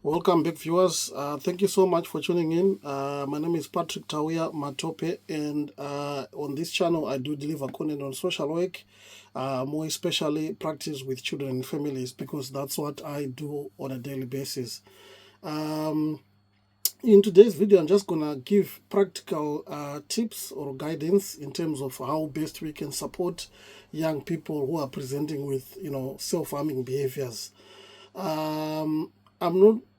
Welcome back, viewers. Thank you so much for tuning in. My name is Patrick Tawia Matope, and on this channel, I do deliver content on social work, more especially practice with children and families, because that's what I do on a daily basis. In today's video, I'm just gonna give practical tips or guidance in terms of how best we can support young people who are presenting with, self-harming behaviors.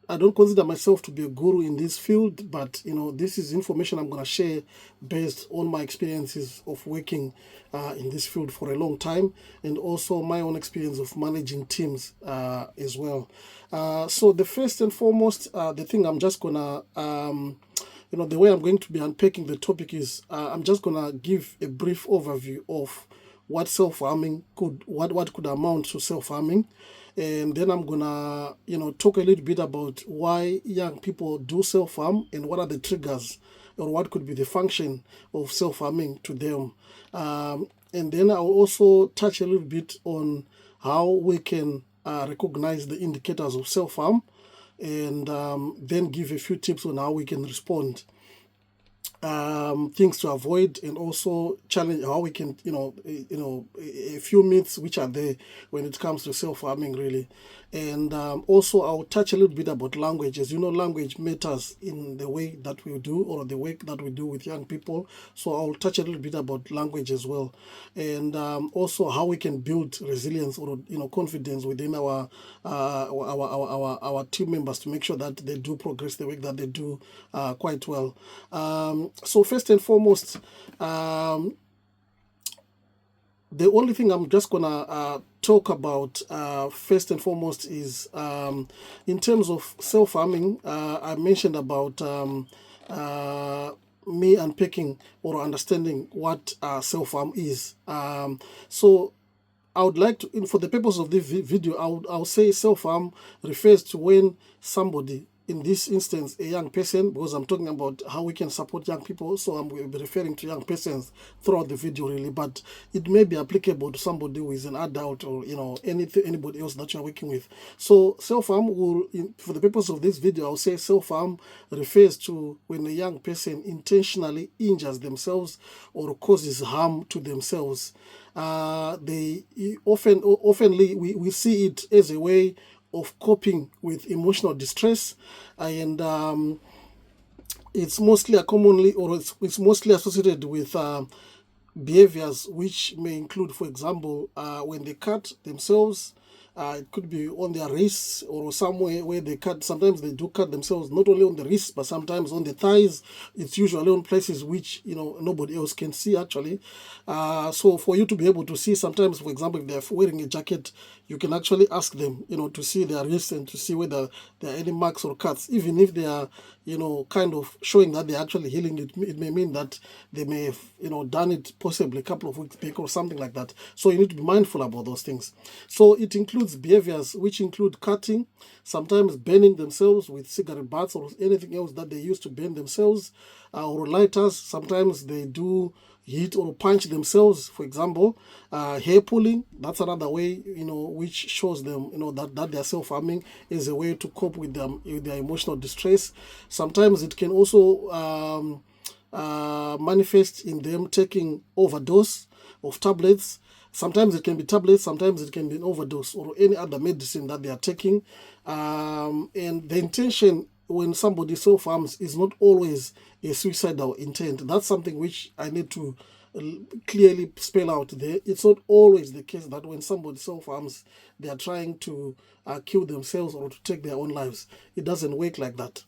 I don't consider myself to be a guru in this field, but this is information I'm going to share based on my experiences of working in this field for a long time, and also my own experience of managing teams as well. So the first and foremost, the thing I'm just going to the way I'm going to be unpacking the topic is I'm just going to give a brief overview of what self-harming what could amount to self-harming, and then I'm gonna talk a little bit about why young people do self-harm and what are the triggers or what could be the function of self-harming to them, and then I'll also touch a little bit on how we can recognize the indicators of self-harm, and then give a few tips on how we can respond, things to avoid, and also challenge how we can a few myths which are there when it comes to self-harming, really. And also I'll touch a little bit about language. As you know, language matters in the way that we do, or the work that we do with young people, so I'll touch a little bit about language as well, and also how we can build resilience or confidence within our team members to make sure that they do progress the work that they do quite well. So first and foremost, the only thing I'm just gonna talk about first and foremost is in terms of self-harming. I mentioned about me unpacking or understanding what self-harm is. So I would like to, for the purpose of this video, I would say self-harm refers to when somebody, in this instance a young person, because I'm talking about how we can support young people, so I'm will be referring to young persons throughout the video, really, but it may be applicable to somebody who is an adult, or anybody else that you're working with. So self-harm will, for the purpose of this video, I'll say self-harm refers to when a young person intentionally injures themselves or causes harm to themselves. We see it as a way of coping with emotional distress, and it's mostly it's mostly associated with behaviors which may include, for example, when they cut themselves. It could be on their wrists or somewhere where they cut. Sometimes they do cut themselves, not only on the wrists, but sometimes on the thighs. It's usually on places which nobody else can see, actually. So for you to be able to see, sometimes, for example, if they're wearing a jacket, you can actually ask them, to see their wrists and to see whether there are any marks or cuts. Even if they are, kind of showing that they're actually healing, it may mean that they may have, done it possibly a couple of weeks back or something like that. So you need to be mindful about those things. So it includes behaviors which include cutting, sometimes burning themselves with cigarette butts or anything else that they use to burn themselves, or lighters. Sometimes they do hit or punch themselves, for example. Hair pulling, that's another way, which shows them, that they're self-harming, is a way to cope with their emotional distress. Sometimes it can also manifest in them taking overdose of tablets. Sometimes it can be tablets, sometimes it can be an overdose or any other medicine that they are taking. And the intention when somebody self-harms is not always a suicidal intent. That's something which I need to clearly spell out there. It's not always the case that when somebody self-harms, they are trying to kill themselves or to take their own lives. It doesn't work like that.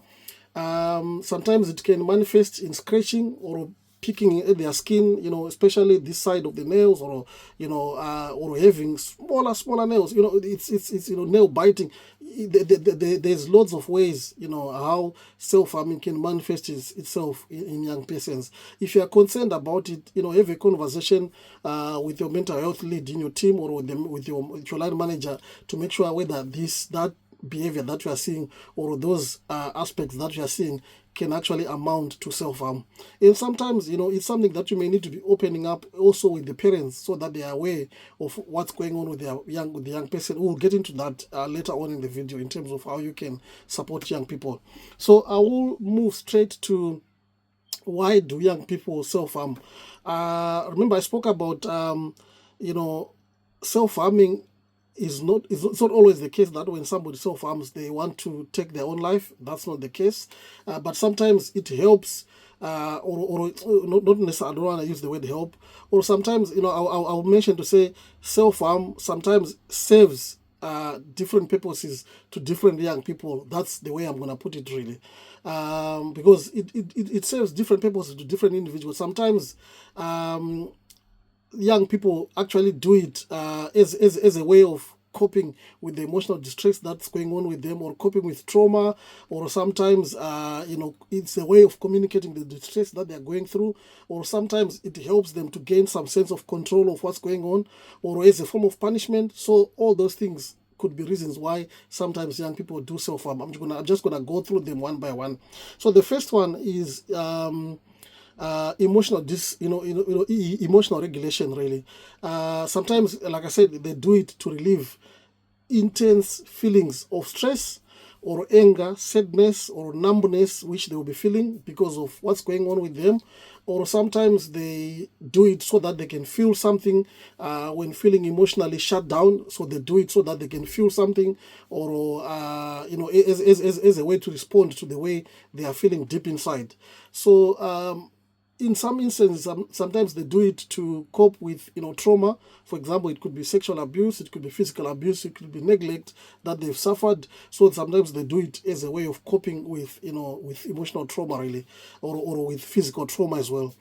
Sometimes it can manifest in scratching or picking at their skin, especially this side of the nails, or or having smaller nails. It's nail biting. There's lots of ways, how self-harming can manifest itself in young persons. If you are concerned about it, have a conversation with your mental health lead in your team, or with your line manager, to make sure whether that behavior that you are seeing, or those aspects that you are seeing, can actually amount to self-harm. And sometimes, it's something that you may need to be opening up also with the parents, so that they are aware of what's going on with the young person. We'll get into that later on in the video, in terms of how you can support young people. So I will move straight to, why do young people self-harm? Remember, I spoke about self-harming it's not always the case that when somebody self-harms, they want to take their own life. That's not the case. But sometimes it helps, or not necessarily, I don't want to use the word help, or sometimes, I'll mention to say self-harm sometimes serves different purposes to different young people. That's the way I'm going to put it, really. Because it serves different purposes to different individuals. Sometimes young people actually do it as a way of coping with the emotional distress that's going on with them, or coping with trauma, or sometimes it's a way of communicating the distress that they're going through, or sometimes it helps them to gain some sense of control of what's going on, or as a form of punishment. So all those things could be reasons why sometimes young people do self-harm. I'm just gonna go through them one by one. So the first one is emotional emotional regulation, really. Sometimes, like I said, they do it to relieve intense feelings of stress, or anger, sadness, or numbness, which they will be feeling because of what's going on with them. Or sometimes they do it so that they can feel something when feeling emotionally shut down. So they do it so that they can feel something, or as a way to respond to the way they are feeling deep inside. So in some instances, sometimes they do it to cope with trauma. For example, it could be sexual abuse, it could be physical abuse, it could be neglect that they've suffered. So sometimes they do it as a way of coping with with emotional trauma, really, or with physical trauma as well.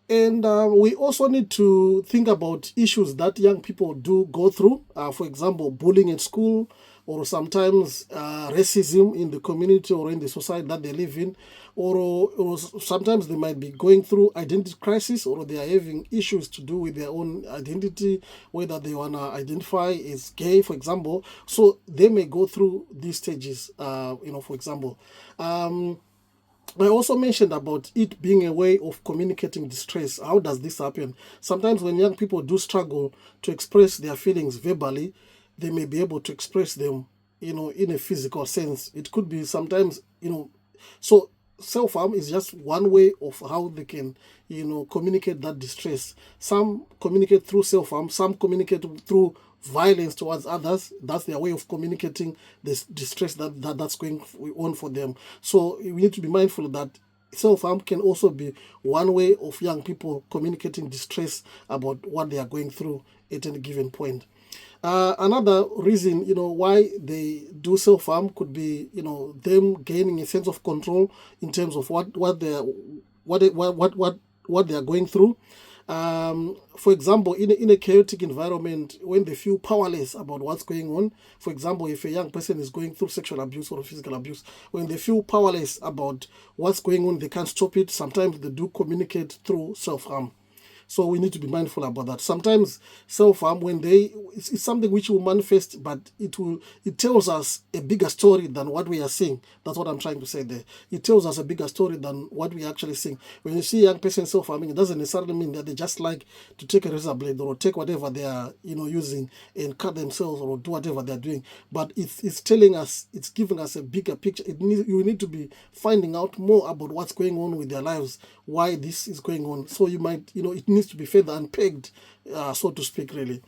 And we also need to think about issues that young people do go through. For example, bullying at school, or sometimes racism in the community or in the society that they live in, or sometimes they might be going through identity crisis, or they are having issues to do with their own identity, whether they want to identify as gay, for example. So they may go through these stages, for example. I also mentioned about it being a way of communicating distress. How does this happen? Sometimes when young people do struggle to express their feelings verbally, they may be able to express them, in a physical sense. It could be sometimes, so self-harm is just one way of how they can, communicate that distress. Some communicate through self-harm, some communicate through violence towards others. That's their way of communicating this distress that's going on for them. So we need to be mindful that self-harm can also be one way of young people communicating distress about what they are going through at any given point. Another reason, why they do self-harm could be, them gaining a sense of control in terms of what they are going through. For example, in a chaotic environment, when they feel powerless about what's going on, for example, if a young person is going through sexual abuse or physical abuse, when they feel powerless about what's going on, they can't stop it. Sometimes they do communicate through self-harm. So we need to be mindful about that. Sometimes self-harm, when it's something which will manifest, but it tells us a bigger story than what we are seeing. That's what I'm trying to say there. It tells us a bigger story than what we are actually seeing. When you see a young person self-harming, it doesn't necessarily mean that they just like to take a razor blade or take whatever they are, using, and cut themselves or do whatever they're doing. But it's telling us, it's giving us a bigger picture. You need to be finding out more about what's going on with their lives, why this is going on. So you might, it needs to be further unpegged, so to speak, really.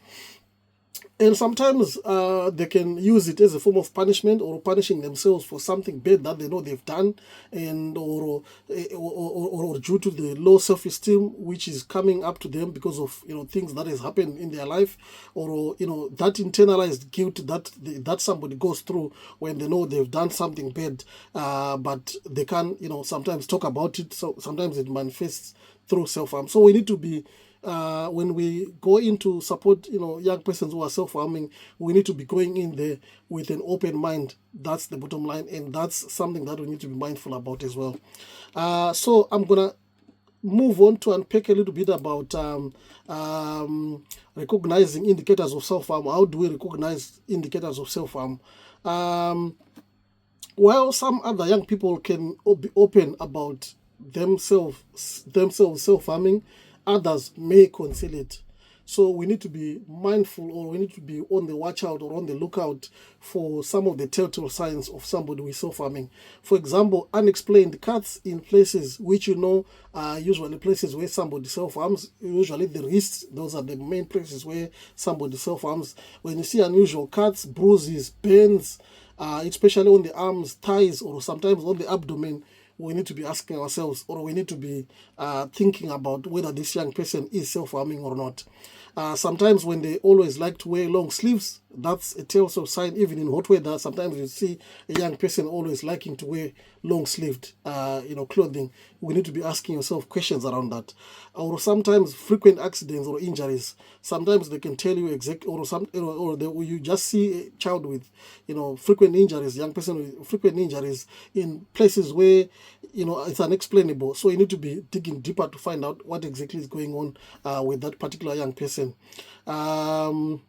And sometimes they can use it as a form of punishment, or punishing themselves for something bad that they know they've done, and or due to the low self-esteem which is coming up to them because of things that has happened in their life, or that internalized guilt that somebody goes through when they know they've done something bad, but they can sometimes talk about it. So sometimes it manifests through self-harm. So we need to be when we go into support, young persons who are self-harming, we need to be going in there with an open mind. That's the bottom line, and that's something that we need to be mindful about as well. So I'm gonna move on to unpack a little bit about recognizing indicators of self-harm. How do we recognize indicators of self-harm? While some other young people can be open about themselves self-harming, others may conceal it. So we need to be mindful, or we need to be on the watch out or on the lookout for some of the telltale signs of somebody who is self-harming. For example, unexplained cuts in places which are usually places where somebody self-harms. Usually the wrists, those are the main places where somebody self-harms. When you see unusual cuts, bruises, burns, especially on the arms, thighs, or sometimes on the abdomen, we need to be asking ourselves, or we need to be thinking about whether this young person is self-harming or not. Sometimes when they always like to wear long sleeves, that's a telltale sign. Even in hot weather, sometimes you see a young person always liking to wear long-sleeved, clothing. We need to be asking yourself questions around that. Or sometimes frequent accidents or injuries. Sometimes they can tell you exactly, you just see a child with, frequent injuries, young person with frequent injuries in places where, it's unexplainable. So you need to be digging deeper to find out what exactly is going on with that particular young person. And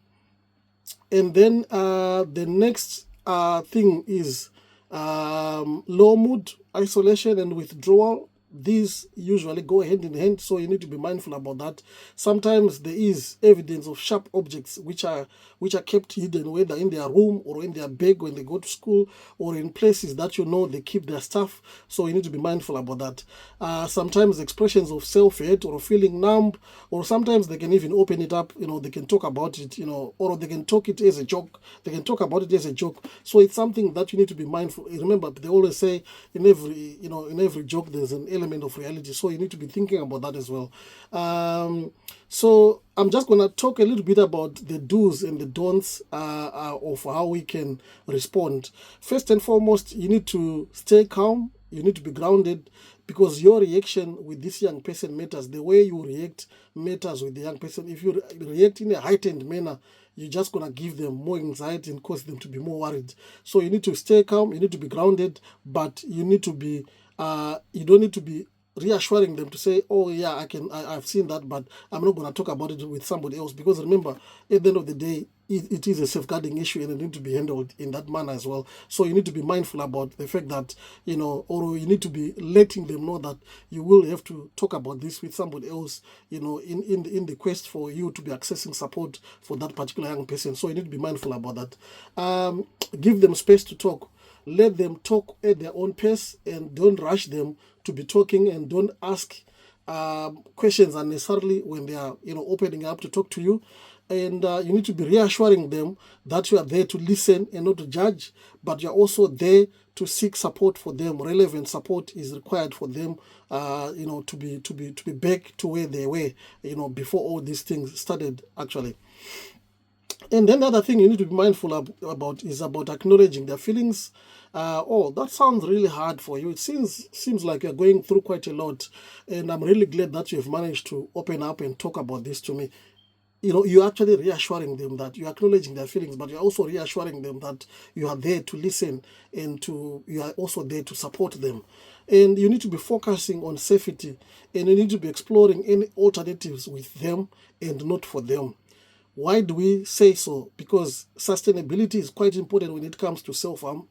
then the next thing is low mood, isolation, and withdrawal. These usually go hand in hand, so you need to be mindful about that. Sometimes there is evidence of sharp objects which are kept hidden, whether in their room or in their bag when they go to school, or in places that they keep their stuff. So you need to be mindful about that. Sometimes expressions of self-hate or feeling numb, or sometimes they can even open it up. They can talk about it, or they can talk it as a joke. They can talk about it as a joke. So it's something that you need to be mindful. Remember, they always say in every joke there's an element of reality. So you need to be thinking about that as well. So I'm just going to talk a little bit about the do's and the don'ts of how we can respond. First and foremost, you need to stay calm. You need to be grounded, because your reaction with this young person matters. The way you react matters with the young person. If you react in a heightened manner, you're just going to give them more anxiety and cause them to be more worried. So you need to stay calm, you need to be grounded, but you need to be, you don't need to be reassuring them to say, oh yeah, I've seen that, but I'm not going to talk about it with somebody else. Because remember, at the end of the day, it is a safeguarding issue, and it needs to be handled in that manner as well. So you need to be mindful about the fact that, or you need to be letting them know that you will have to talk about this with somebody else, in the quest for you to be accessing support for that particular young person. So you need to be mindful about that. Give them space to talk. Let them talk at their own pace, and don't rush them to be talking, and don't ask questions unnecessarily when they are opening up to talk to you. And you need to be reassuring them that you are there to listen and not to judge, but you're also there to seek support for them. Relevant support is required for them, to be back to where they were, before all these things started actually. And then the other thing you need to be mindful about is about acknowledging their feelings. Oh, that sounds really hard for you. It seems like you're going through quite a lot, and I'm really glad that you've managed to open up and talk about this to me. You're actually reassuring them that you're acknowledging their feelings, but you're also reassuring them that you are there to listen, and you are also there to support them. And you need to be focusing on safety, and you need to be exploring any alternatives with them and not for them. Why do we say so? Because sustainability is quite important when it comes to self-harm,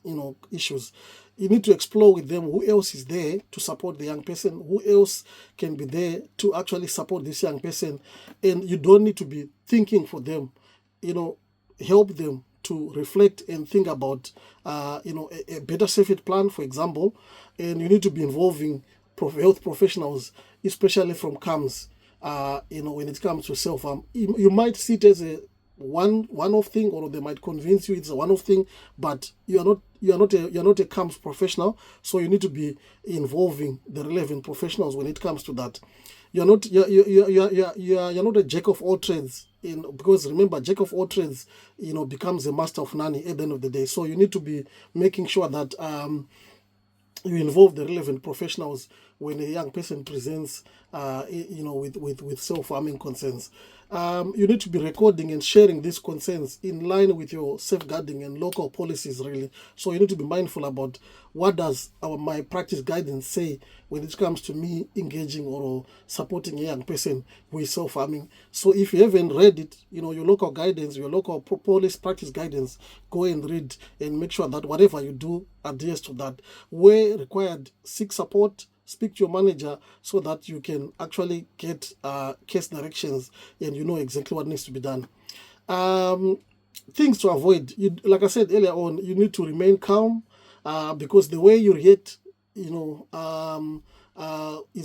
issues. You need to explore with them who else is there to support the young person, who else can be there to actually support this young person, and you don't need to be thinking for them. Help them to reflect and think about, a better safety plan, for example, and you need to be involving health professionals, especially from CAMS. When it comes to self-harm, you might see it as a one-off thing, or they might convince you it's a one-off thing, but you're not a CAMS professional, so you need to be involving the relevant professionals when it comes to that. You're not a jack of all trades, because remember, jack of all trades, becomes a master of none at the end of the day. So you need to be making sure that you involve the relevant professionals when a young person presents, with self-harming concerns. You need to be recording and sharing these concerns in line with your safeguarding and local policies, really. So you need to be mindful about what does my practice guidance say when it comes to me engaging or supporting a young person who is self-harming. So if you haven't read it, your local guidance, your local police practice guidance, go and read and make sure that whatever you do adheres to that. Where required, seek support, speak to your manager so that you can actually get case directions and you know exactly what needs to be done. Things to avoid, like I said earlier on, you need to remain calm, because the way you react, is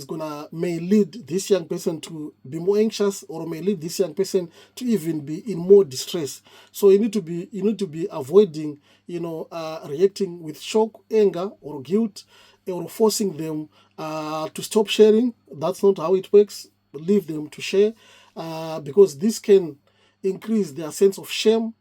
gonna may lead this young person to be more anxious, or may lead this young person to even be in more distress. So you need to be avoiding, reacting with shock, anger, or guilt, or forcing them to stop sharing. That's not how it works. Leave them to share, because this can increase their sense of shame,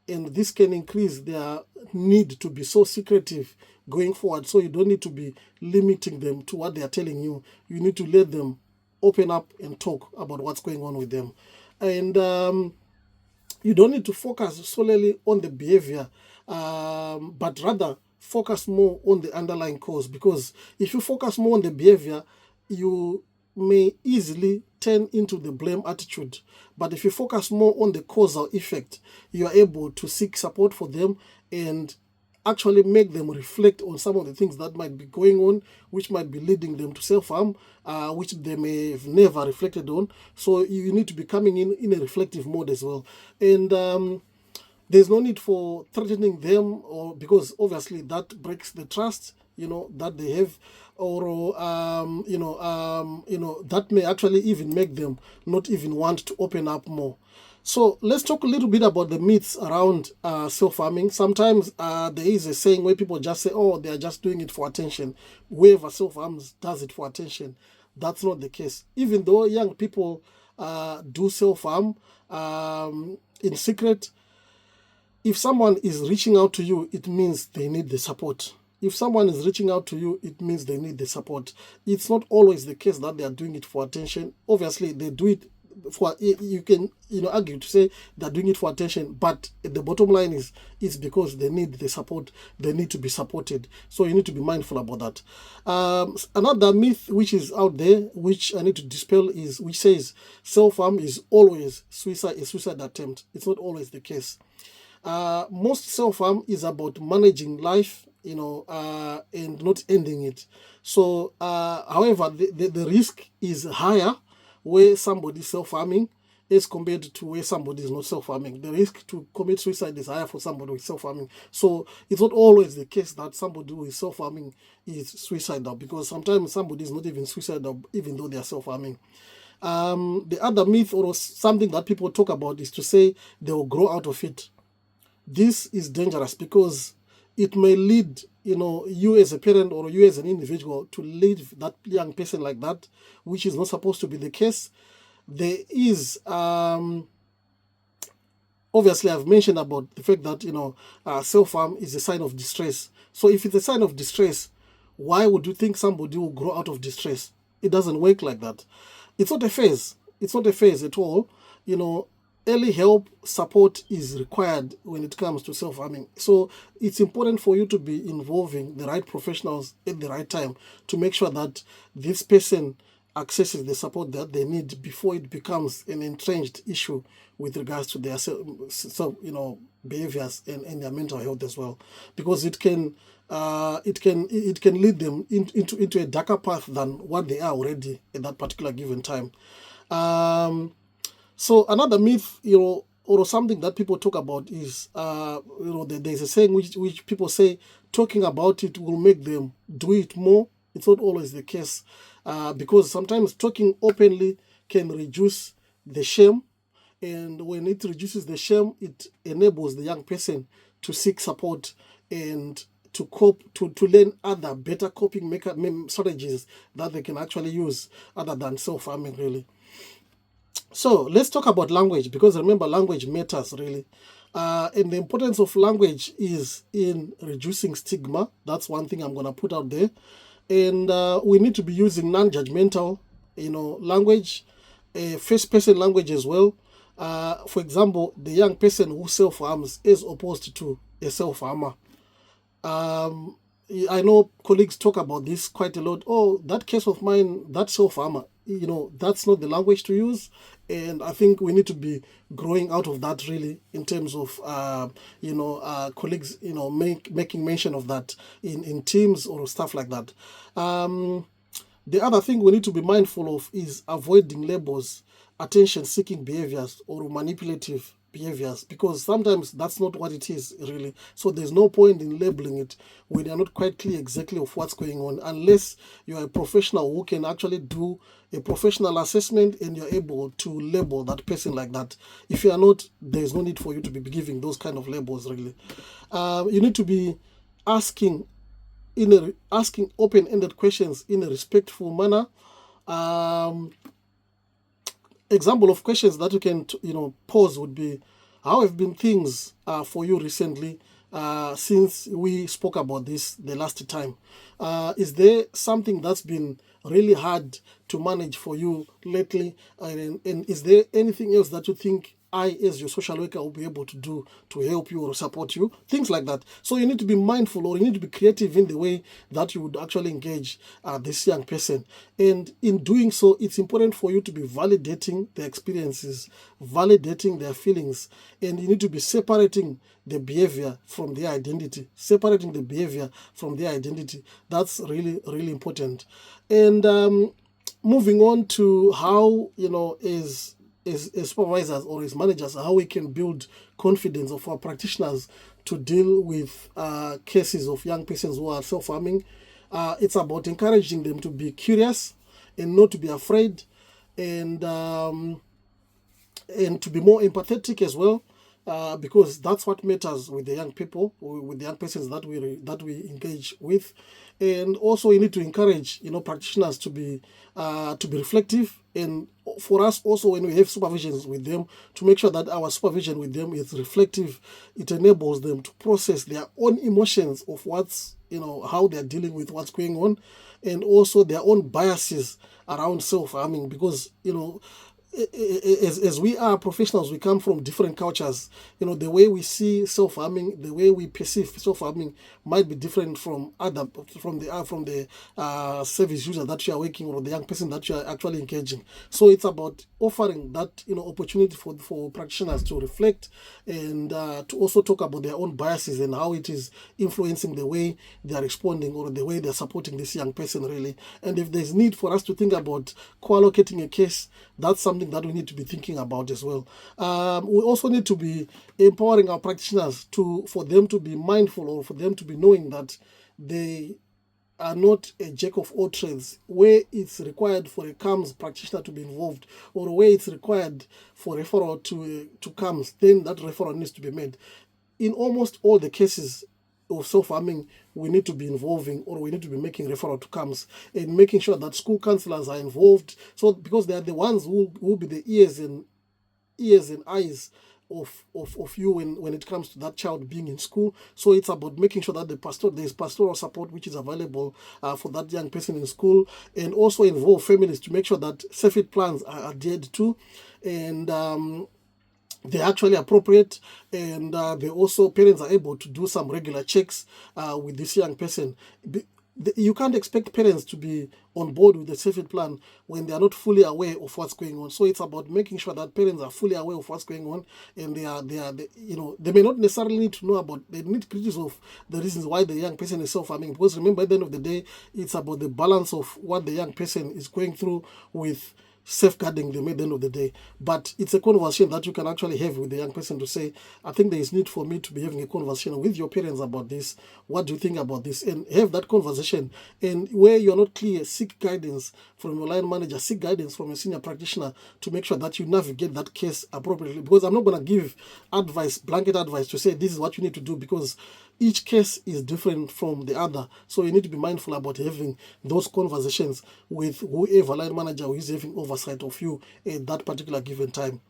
and this can increase their need to be so secretive going forward. So you don't need to be limiting them to what they are telling you. You need to let them open up and talk about what's going on with them. And you don't need to focus solely on the behavior, but rather focus more on the underlying cause. Because if you focus more on the behavior, you may easily turn into the blame attitude. But if you focus more on the causal effect, you are able to seek support for them and actually make them reflect on some of the things that might be going on, which might be leading them to self-harm, which they may have never reflected on. So you need to be coming in a reflective mode as well. And there's no need for threatening them, or because obviously that breaks the trust that they have, or that may actually even make them not even want to open up more. So let's talk a little bit about the myths around self-harming. Sometimes there is a saying where people just say, oh, they are just doing it for attention. Whoever self-harms does it for attention. That's not the case. Even though young people do self-harm in secret, if someone is reaching out to you, it means they need the support. If someone is reaching out to you, it means they need the support. It's not always the case that they are doing it for attention. Obviously, they do it for, you can argue to say they're doing it for attention, but the bottom line is it's because they need the support. They need to be supported. So you need to be mindful about that. Another myth which is out there, which I need to dispel, is which says self-harm is always a suicide attempt. It's not always the case. Most self-harm is about managing life, and not ending it. So, however, the risk is higher where somebody is self-harming as compared to where somebody is not self-harming. The risk to commit suicide is higher for somebody who is self-harming. So it's not always the case that somebody who is self-harming is suicidal, because sometimes somebody is not even suicidal even though they are self-harming. The other myth, or something that people talk about, is to say they will grow out of it. This is dangerous because it may lead, you as a parent or you as an individual to leave that young person like that, which is not supposed to be the case. There is, obviously, I've mentioned about the fact that, self-harm is a sign of distress. So if it's a sign of distress, why would you think somebody will grow out of distress? It doesn't work like that. It's not a phase. It's not a phase at all. Early help, support is required when it comes to self-harming. So it's important for you to be involving the right professionals at the right time to make sure that this person accesses the support that they need before it becomes an entrenched issue with regards to their behaviors and their mental health as well, because it can lead them into a darker path than what they are already at that particular given time. So another myth, or something that people talk about is, there's a saying which people say talking about it will make them do it more. It's not always the case, because sometimes talking openly can reduce the shame, and when it reduces the shame, it enables the young person to seek support and to cope, to learn other better coping strategies that they can actually use other than self-harming, really. So let's talk about language, because remember, language matters, really. And the importance of language is in reducing stigma. That's one thing I'm going to put out there. And we need to be using non-judgmental, language, first-person language as well. For example, the young person who self-harms as opposed to a self-harmer. um, I know colleagues talk about this quite a lot. Oh, that case of mine, that self-harmer, that's not the language to use. And I think we need to be growing out of that really in terms of, colleagues, making mention of that in teams or stuff like that. The other thing we need to be mindful of is avoiding labels, attention seeking behaviors, or manipulative behaviors, because sometimes that's not what it is really. So there's no point in labeling it when you're not quite clear exactly of what's going on, unless you're a professional who can actually do a professional assessment and you're able to label that person like that. If you are not, there's no need for you to be giving those kind of labels really. You need to be asking asking open-ended questions in a respectful manner. Um, Example of questions that you can pose would be, how have been things for you recently, since we spoke about this the last time? Is there something that's been really hard to manage for you lately, and is there anything else that you think I, as your social worker, will be able to do to help you or support you? Things like that. So you need to be mindful, or you need to be creative in the way that you would actually engage this young person. And in doing so, it's important for you to be validating their experiences, validating their feelings, and you need to be separating the behavior from their identity, separating the behavior from their identity. That's really, really important. And moving on to how, as supervisors or as managers, how we can build confidence of our practitioners to deal with cases of young persons who are self-harming. It's about encouraging them to be curious and not to be afraid, and to be more empathetic as well, because that's what matters with the young people, with the young persons that we engage with. And also, you need to encourage practitioners to be reflective, and for us also, when we have supervisions with them, to make sure that our supervision with them is reflective. It enables them to process their own emotions of what's how they're dealing with what's going on, and also their own biases around self-harming, because as we are professionals, we come from different cultures. The way we see self-harming, the way we perceive self-harming might be different from the service user that you are working, or the young person that you are actually engaging. So it's about offering that opportunity for practitioners to reflect, and to also talk about their own biases and how it is influencing the way they are responding or the way they are supporting this young person really. And if there's need for us to think about co-allocating a case, that's something that we need to be thinking about as well. We also need to be empowering our practitioners for them to be mindful, or for them to be knowing that they are not a jack of all trades, where it's required for a CAMS practitioner to be involved, or where it's required for referral to CAMS, then that referral needs to be made. In almost all the cases of self-harming, we need to be involving, or we need to be making referral to CAMS, and making sure that school counselors are involved, so because they are the ones who will be the ears and eyes of you when it comes to that child being in school. So it's about making sure that there's pastoral support which is available for that young person in school, and also involve families to make sure that safety plans are adhered to, and they're actually appropriate, and they also, parents are able to do some regular checks with this young person. You can't expect parents to be on board with the safety plan when they are not fully aware of what's going on. So it's about making sure that parents are fully aware of what's going on, and they may not necessarily need to know about the nitty-gritties of the reasons why the young person is self-harming, because remember, at the end of the day, it's about the balance of what the young person is going through with safeguarding them at the end of the day. But it's a conversation that you can actually have with the young person to say, I think there is need for me to be having a conversation with your parents about this. What do you think about this? And have that conversation. And where you're not clear, seek guidance from your line manager, seek guidance from a senior practitioner to make sure that you navigate that case appropriately. Because I'm not going to give advice, blanket advice, to say this is what you need to do, because each case is different from the other. So you need to be mindful about having those conversations with whoever line manager who is having oversight of you at that particular given time.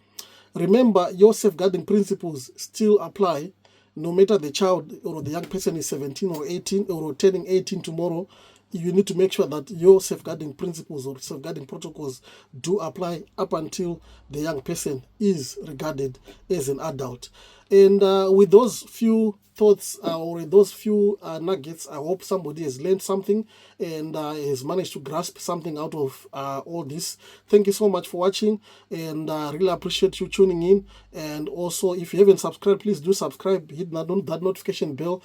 Remember, your safeguarding principles still apply, no matter the child or the young person is 17 or 18 or turning 18 tomorrow. you need to make sure that your safeguarding principles or safeguarding protocols do apply up until the young person is regarded as an adult. And with those few thoughts or with those few nuggets, I hope somebody has learned something and has managed to grasp something out of all this. Thank you so much for watching, and really appreciate you tuning in. And also, if you haven't subscribed, please do subscribe, hit that notification bell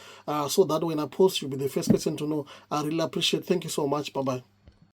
so that when I post, you'll be the first person to know. I really appreciate it. Thank you so much. Bye bye.